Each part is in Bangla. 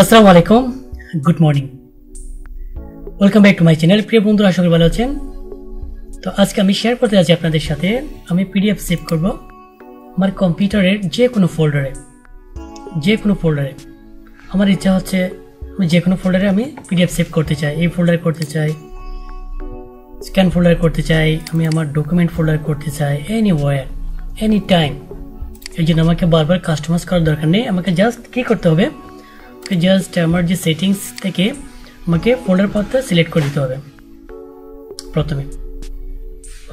আসসালামু আলাইকুম, good morning, welcome back to my channel. প্রিয় বন্ধুরা, আশা করি ভালো আছেন। তো আজকে আমি শেয়ার করতে যাচ্ছি আপনাদের সাথে আমি পিডিএফ সেভ করব আমার কম্পিউটারের যে কোনো ফোল্ডারে। আমার ইচ্ছা হচ্ছে আমি যে কোনো ফোল্ডারে আমি পিডিএফ সেভ করতে চাই। এই ফোল্ডারে করতে চাই, স্ক্যান ফোল্ডারে করতে চাই, আমি আমার ডকুমেন্ট ফোল্ডারে করতে চাই, এনিওয়্যার এনি টাইম। এই জন্য আমাকে বারবার কাস্টমাইজ করার দরকার নেই। আমাকে জাস্ট কী করতে হবে, জাস্ট আমার যে সেটিংস থেকে আমাকে ফোল্ডার পাথটা সিলেক্ট করে দিতে হবে প্রথমে।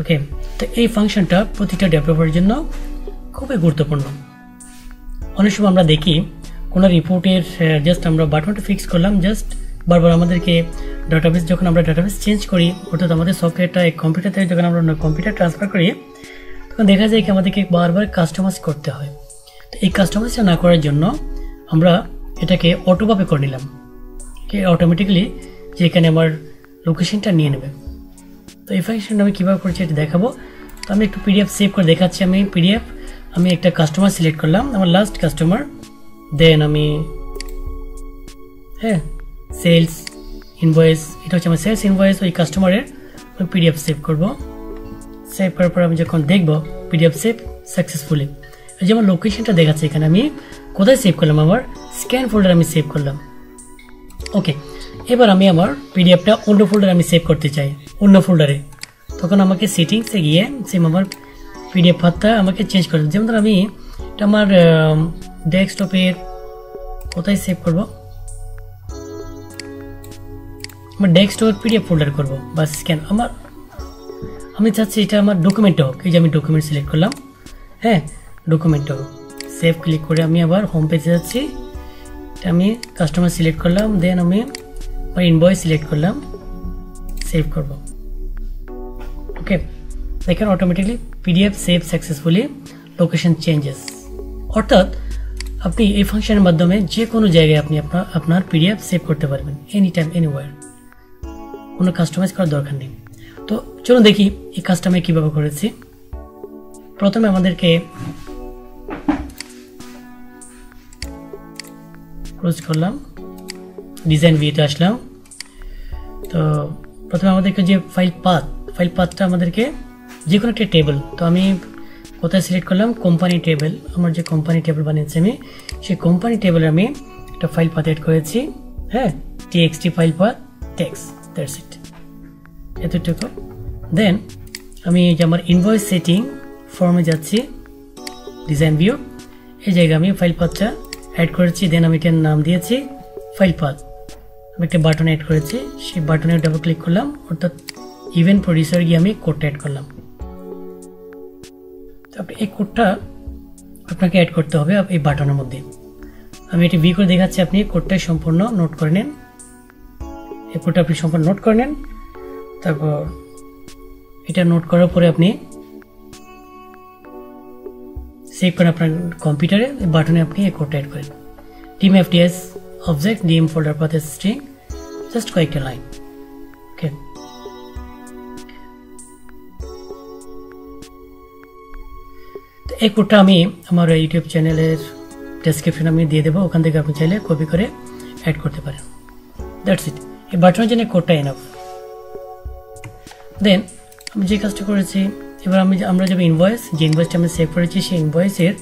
ওকে, তো এই ফাংশনটা প্রতিটা ডেভেলপারের জন্য খুবই গুরুত্বপূর্ণ। অনেক সময় আমরা দেখি কোনো রিপোর্টের জাস্ট আমরা বাটনটা ফিক্স করলাম, জাস্ট বারবার আমাদেরকে ডাটাবেস, যখন আমরা ডাটাবেস চেঞ্জ করি, অর্থাৎ আমাদের সফটওয়্যারটা এক কম্পিউটার থেকে যখন আমরা অন্য কম্পিউটার ট্রান্সফার করি, তখন দেখা যায় কি আমাদেরকে বারবার কাস্টমাইজ করতে হয়। তো এই কাস্টমাইজটা না করার জন্য আমরা এটাকে অটোভাবে করে নিলাম, অটোমেটিক্যালি যে এখানে আমার লোকেশনটা নিয়ে নেবে। তো এই ফাংশনটা আমি কীভাবে করছি এটা দেখাবো। তো আমি একটু পিডিএফ সেভ করে দেখাচ্ছি। আমি একটা কাস্টমার সিলেক্ট করলাম, আমার লাস্ট কাস্টমার। দেন আমি সেলস ইনভয়েস, এটা হচ্ছে আমার সেলস ইনভয়েস। ওই কাস্টমারের আমি পিডিএফ সেভ করব। সেভ করার পর আমি যখন দেখব পিডিএফ সেভ সাকসেসফুলি, যেমন লোকেশনটা দেখাচ্ছে এখানে, আমি কোথায় সেভ করলাম, আমার স্ক্যান ফোল্ডার আমি সেভ করলাম। ওকে, এবার আমি আমার পিডিএফটা অন্য ফোল্ডারে আমি সেভ করতে চাই, অন্য ফোল্ডারে। তখন আমাকে সেটিংসে গিয়ে সেম আমার পিডিএফ পাথটা আমাকে চেঞ্জ করতে, যেমন ধর আমি এটা আমার ডেস্কটপের কোথায় সেভ করব, আমার ডেস্কটপের পিডিএফ ফোল্ডার করব বা স্ক্যান। আমি চাচ্ছি এটা আমার ডকুমেন্টে হোক। এই যে আমি ডকুমেন্ট সিলেক্ট করলাম, ডকুমেন্টে হোক। সেভ ক্লিক করে আমি আবার হোম পেজে যাচ্ছি। আমি কাস্টমার সিলেক্ট করলাম, দেন আমি ইনভয়েস সিলেক্ট করলাম, সেভ করব। ওকে, দেখেন automatically PDF save successfully, location changes. অর্থাৎ আপনি এই ফাংশনের মাধ্যমে যে কোনো জায়গায় আপনি আপনার পিডিএফ সেভ করতে পারবেন, এনি টাইম এনিওয়্যার। কোনো কাস্টমাইজ করার দরকার নেই। তো চলুন দেখি এই কাজটা আমি কীভাবে করেছি। প্রথমে আমাদেরকে ক্লোজ করলাম, ডিজাইন ভিউতে আসলাম। তো প্রথমে আমাদেরকে যে ফাইল পাথটা আমাদেরকে যে কোনো একটা টেবিল, তো আমি কোথায় সিলেক্ট করলাম, কোম্পানি টেবিল। আমার যে কোম্পানি টেবিল বানিয়েছি আমি, সেই কোম্পানি টেবিলে আমি একটা ফাইল পাথ এড করেছি, TXT file path text, that's it, এতটুকু। দেন আমি যে আমার ইনভয়েস সেটিং ফর্মে যাচ্ছি, ডিজাইন ভিউ, এই জায়গায় আমি ফাইল পাথটা অ্যাড করেছি। দেন আমি এটার নাম দিয়েছি ফাইল পাথ। আমি একটা বাটন অ্যাড করেছি, সেই বাটনে ডাবল ক্লিক করলাম, অর্থাৎ ইভেন্ট প্রডিউসার গিয়ে আমি কোডটা অ্যাড করলাম। তারপরে এই কোডটা আপনাকে অ্যাড করতে হবে এই বাটনের মধ্যে। আমি এটি ভি করে দেখাচ্ছি, আপনি কোডটা সম্পূর্ণ নোট করে নেন। এই কোডটা আপনি সম্পূর্ণ নোট করে নেন। তারপর এটা নোট করার পরে আপনি সেভ করেন আপনার কম্পিউটারে, বাটনে আপনি এই কোডটা অ্যাড করেন। Dim FTS object DM folder path string, just কয়েকটা লাইন। ওকে, তো এই কোডটা আমি আমার ইউটিউব চ্যানেলের ডেসক্রিপশন আমি দিয়ে দেবো, ওখান থেকে আপনি চাইলে কপি করে অ্যাড করতে পারেন। দ্যাটস ইট, এই বাটনের জন্য কোডটা এনাফ। দেন আমি যে কাজটা করেছি, এবার আমরা যাবো ইনভয়েস, যে ইনভয়েসটা আমি সেভ করেছি, সেই ইনভয়েসের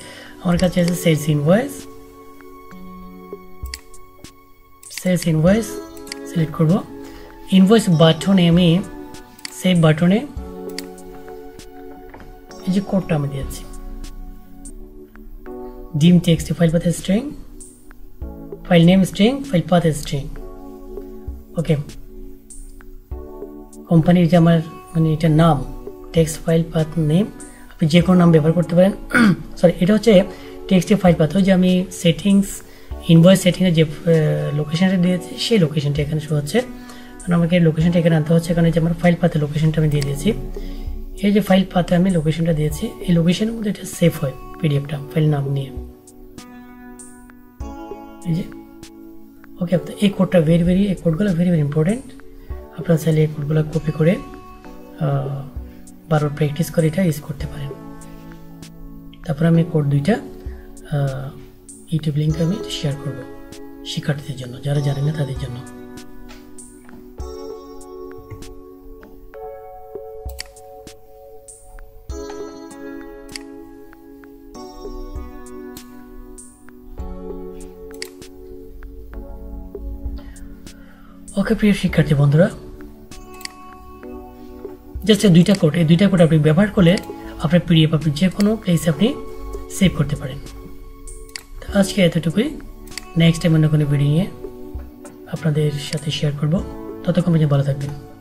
আমার কাছে আছে সেলস ইনভয়েস সিলেক্ট করব। ইনভয়েস বাটনে আমি সেভ বাটনে এই যে কোডটা আমি দিয়েছি, dim text file path string, file name string, file path string. Okay, কোম্পানির যে আমার এটার নাম টেক্সট ফাইল পাথ নেম, আপনি যে কোনো নাম ব্যবহার করতে পারেন। সরি, এটা হচ্ছে টেক্সট ফাইল পাথ, যে আমি সেটিংস ইনভয়েস সেটিংয়ে যে লোকেশনটা দিয়েছি, সেই লোকেশনটা এখানে শো হচ্ছে। কারণ আমাকে লোকেশনটা এখানে আনতে হচ্ছে, কারণ যে আমার ফাইল পাথে লোকেশনটা আমি দিয়ে দিয়েছি। এই যে ফাইল পাথে আমি লোকেশনটা দিয়েছি, এই লোকেশনের মধ্যে এটা সেভ হয় পিডিএফটা ফাইল নাম নিয়ে। এই যে ওকে, এই কোডটা এই কোডগুলো ভেরি ইম্পর্টেন্ট। আপনারা চাইলে এই কোডগুলো কপি করে বারবার প্র্যাকটিস করে এটা ইউজ করতে পারেন। তারপর আমি কোড দুইটা ইউটিউব লিঙ্ক আমি শেয়ার করব। শিক্ষার্থীদের জন্য, যারা জানেন না তাদের জন্য। ওকে প্রিয় শিক্ষার্থী বন্ধুরা, জাস্ট এই দুইটা কোড আপনি ব্যবহার করলে আপনার পিডিএফ আপনি যে কোনো প্লেসে আপনি সেভ করতে পারেন। আজকে এতটুকুই। নেক্সট টাইম অন্য কোনো ভিডিও নিয়ে আপনাদের সাথে শেয়ার করব। ততক্ষণ পর্যন্ত ভালো থাকবেন।